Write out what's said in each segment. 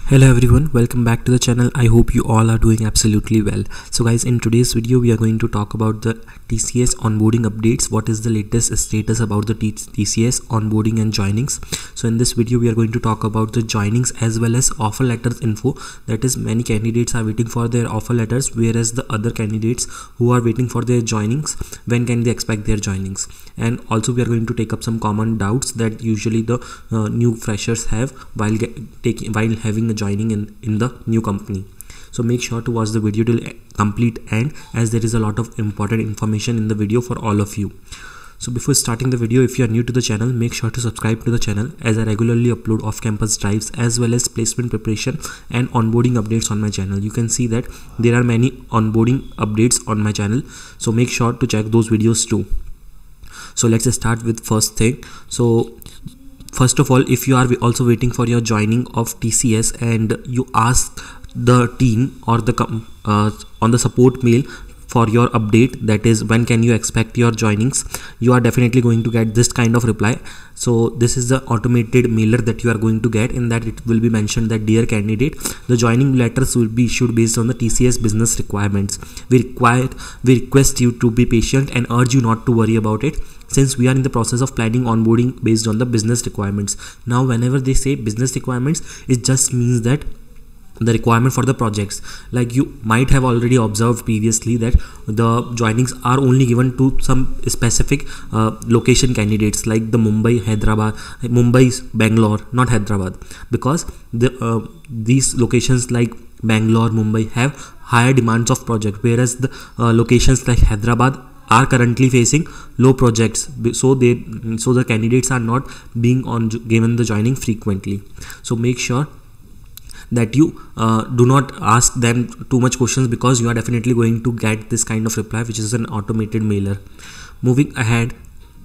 Hello everyone, welcome back to the channel. I hope you all are doing absolutely well. So guys, in today's video we are going to talk about the TCS onboarding updates. What is the latest status about the TCS onboarding and joinings? So in this video we are going to talk about the joinings as well as offer letters info. That is, many candidates are waiting for their offer letters, whereas the other candidates who are waiting for their joinings, when can they expect their joinings? And also we are going to take up some common doubts that usually the new freshers have while having a joining in the new company. So make sure to watch the video till complete end, as there is a lot of important information in the video for all of you. So before starting the video, if you are new to the channel, make sure to subscribe to the channel, as I regularly upload off-campus drives as well as placement preparation and onboarding updates on my channel. You can see that there are many onboarding updates on my channel, so make sure to check those videos too. So let's start with first thing. So first of all, if you are also waiting for your joining of TCS and you ask the team or the on the support mail for your update, that is when can you expect your joinings, you are definitely going to get this kind of reply. So this is the automated mailer that you are going to get. In that it will be mentioned that, dear candidate, the joining letters will be issued based on the TCS business requirements. We request you to be patient and urge you not to worry about it, since we are in the process of planning onboarding based on the business requirements. Now whenever they say business requirements, it just means that the requirement for the projects. Like you might have already observed previously that the joinings are only given to some specific location candidates, like the Mumbai, Hyderabad, Mumbai's Bangalore, not Hyderabad, because these locations like Bangalore, Mumbai have higher demands of project, whereas the locations like Hyderabad are currently facing low projects, so the candidates are not being given the joining frequently. So make sure that you do not ask them too much questions, because you are definitely going to get this kind of reply, which is an automated mailer. Moving ahead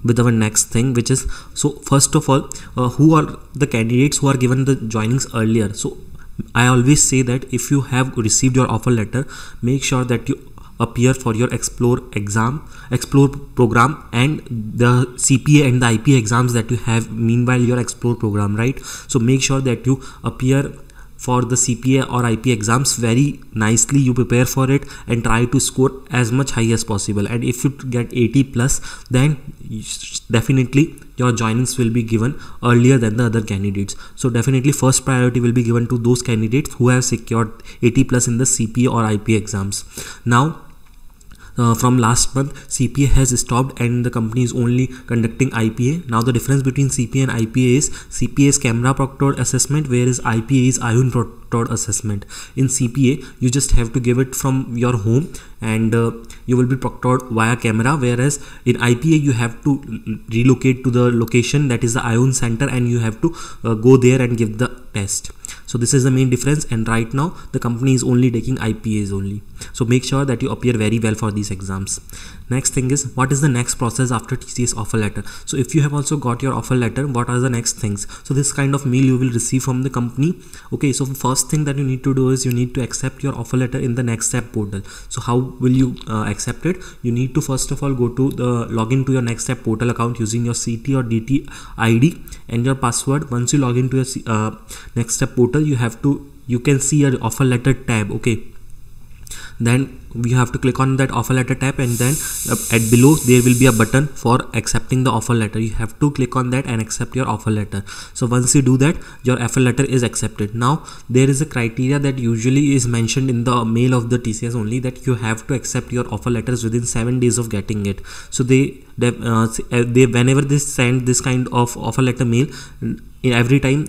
with our next thing, which is, so first of all, who are the candidates who are given the joinings earlier? So I always say that if you have received your offer letter, make sure that you appear for your explore program and the CPA and the IP exams that you have meanwhile your explore program, right? So make sure that you appear for the CPA or IP exams very nicely. You prepare for it and try to score as much high as possible, and if you get 80 plus, then definitely your joinings will be given earlier than the other candidates. So definitely first priority will be given to those candidates who have secured 80 plus in the CPA or IP exams. Now from last month, CPA has stopped and the company is only conducting IPA. Now the difference between CPA and IPA is, CPA is camera proctored assessment, whereas IPA is ion proctored assessment. In CPA, you just have to give it from your home and you will be proctored via camera, whereas in IPA you have to relocate to the location, that is the ion center, and you have to go there and give the test. So this is the main difference, and right now the company is only taking IPAs only. So make sure that you appear very well for these exams. Next thing is, what is the next process after TCS offer letter? So if you have also got your offer letter, what are the next things? So this kind of mail you will receive from the company. Okay, so first thing that you need to do is you need to accept your offer letter in the Next Step portal. So how will you accept it? You need to first of all go to the login to your Next Step portal account using your CT or DT ID and your password. Once you log into your Next Step portal, you can see your offer letter tab. Okay, then we have to click on that offer letter tab, and then at below there will be a button for accepting the offer letter. You have to click on that and accept your offer letter. So once you do that, your offer letter is accepted. Now there is a criteria that usually is mentioned in the mail of the TCS only, that you have to accept your offer letters within 7 days of getting it. So they whenever they send this kind of offer letter mail, in every time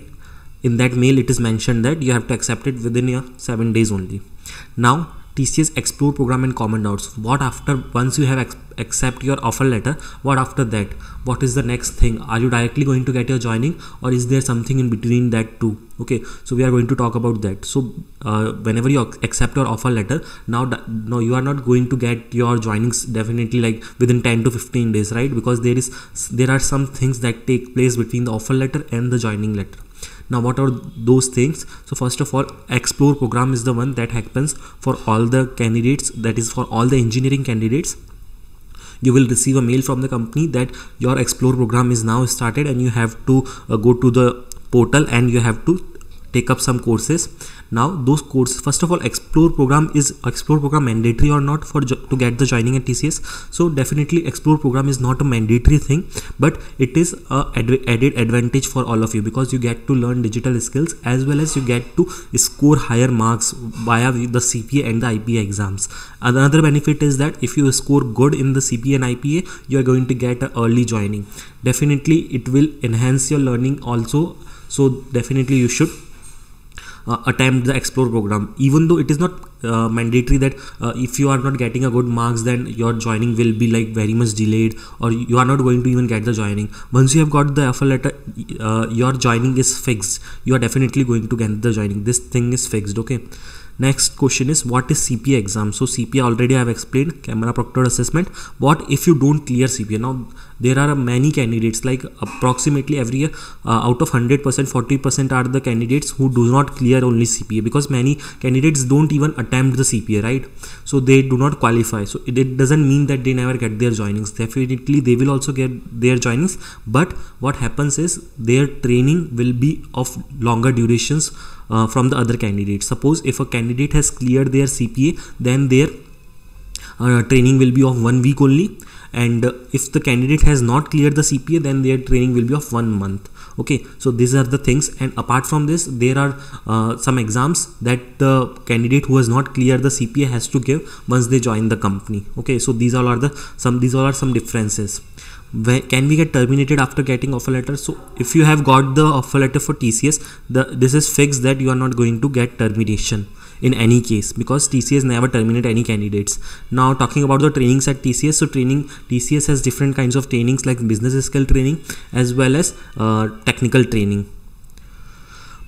in that mail it is mentioned that you have to accept it within your 7 days only. Now TCS explore program and common doubts. What after, once you have accept your offer letter, what after that? What is the next thing? Are you directly going to get your joining, or is there something in between that too? Okay, so we are going to talk about that. So whenever you accept your offer letter, now you are not going to get your joinings definitely like within 10 to 15 days, right? Because there are some things that take place between the offer letter and the joining letter. Now what are those things? So first of all, explore program is the one that happens for all the candidates, that is for all the engineering candidates. You will receive a mail from the company that your explore program is now started, and you have to go to the portal and you have to take up some courses. Now those courses, first of all, explore program mandatory or not for to get the joining at TCS? So definitely explore program is not a mandatory thing, but it is a added advantage for all of you, because you get to learn digital skills as well as you get to score higher marks via the CPA and the IPA exams. Another benefit is that if you score good in the CPA and IPA, you are going to get an early joining. Definitely it will enhance your learning also. So definitely you should attempt the explore program, even though it is not mandatory that if you are not getting a good marks, then your joining will be like very much delayed, or you are not going to even get the joining. Once you have got the offer letter, your joining is fixed. You are definitely going to get the joining. This thing is fixed. Okay. Next question is, what is CPA exam? So CPA already I have explained, camera proctored assessment. What if you don't clear CPA? Now there are many candidates, like approximately every year out of 100%, 40% are the candidates who do not clear only CPA, because many candidates don't even attempt the CPA, right? So they do not qualify. So it doesn't mean that they never get their joinings. Definitely they will also get their joinings, but what happens is their training will be of longer durations from the other candidates. Suppose if a candidate has cleared their CPA, then their training will be of 1 week only, and if the candidate has not cleared the CPA, then their training will be of 1 month. Okay, so these are the things. And apart from this, there are some exams that the candidate who has not cleared the CPA has to give once they join the company. Okay, so these all are some differences. Can we get terminated after getting offer letter? So if you have got the offer letter for TCS, this is fixed that you are not going to get termination in any case, because TCS never terminate any candidates. Now talking about the trainings at TCS, so TCS has different kinds of trainings, like business skill training as well as technical training.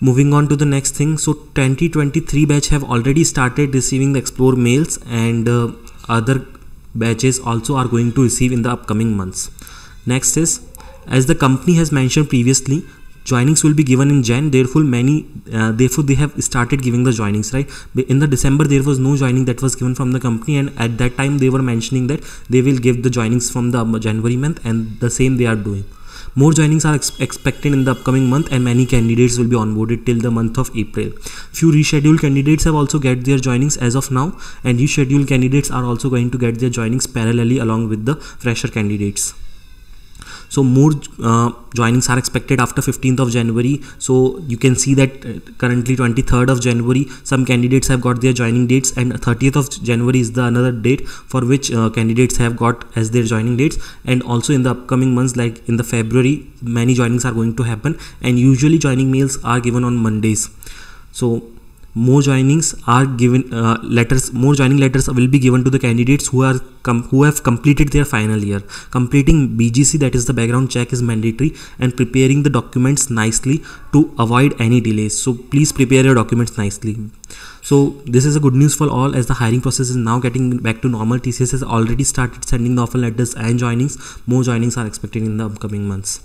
Moving on to the next thing, so 2023 batch have already started receiving the Explore mails, and other batches also are going to receive in the upcoming months. Next is, as the company has mentioned previously, joinings will be given in Jan. Therefore they have started giving the joinings, right? In the December there was no joining that was given from the company, and at that time they were mentioning that they will give the joinings from the January month, and the same they are doing. More joinings are expected in the upcoming month, and many candidates will be onboarded till the month of April. Few rescheduled candidates have also get their joinings as of now, and rescheduled candidates are also going to get their joinings parallelly along with the fresher candidates. So more joinings are expected after 15th of January. So you can see that currently 23rd of January some candidates have got their joining dates, and 30th of January is the another date for which candidates have got as their joining dates. And also in the upcoming months, like in the February, many joinings are going to happen, and usually joining mails are given on Mondays. So more joinings are given, more joining letters will be given to the candidates who have completed their final year. Completing BGC, that is the background check, is mandatory, and preparing the documents nicely to avoid any delays. So please prepare your documents nicely. So this is a good news for all, as the hiring process is now getting back to normal. TCS has already started sending the offer letters and joinings. More joinings are expected in the upcoming months.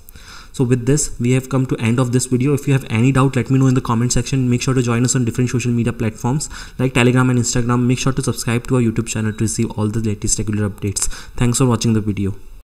So with this, we have come to end of this video. If you have any doubt, let me know in the comment section. Make sure to join us on different social media platforms like Telegram and Instagram. Make sure to subscribe to our YouTube channel to receive all the latest regular updates. Thanks for watching the video.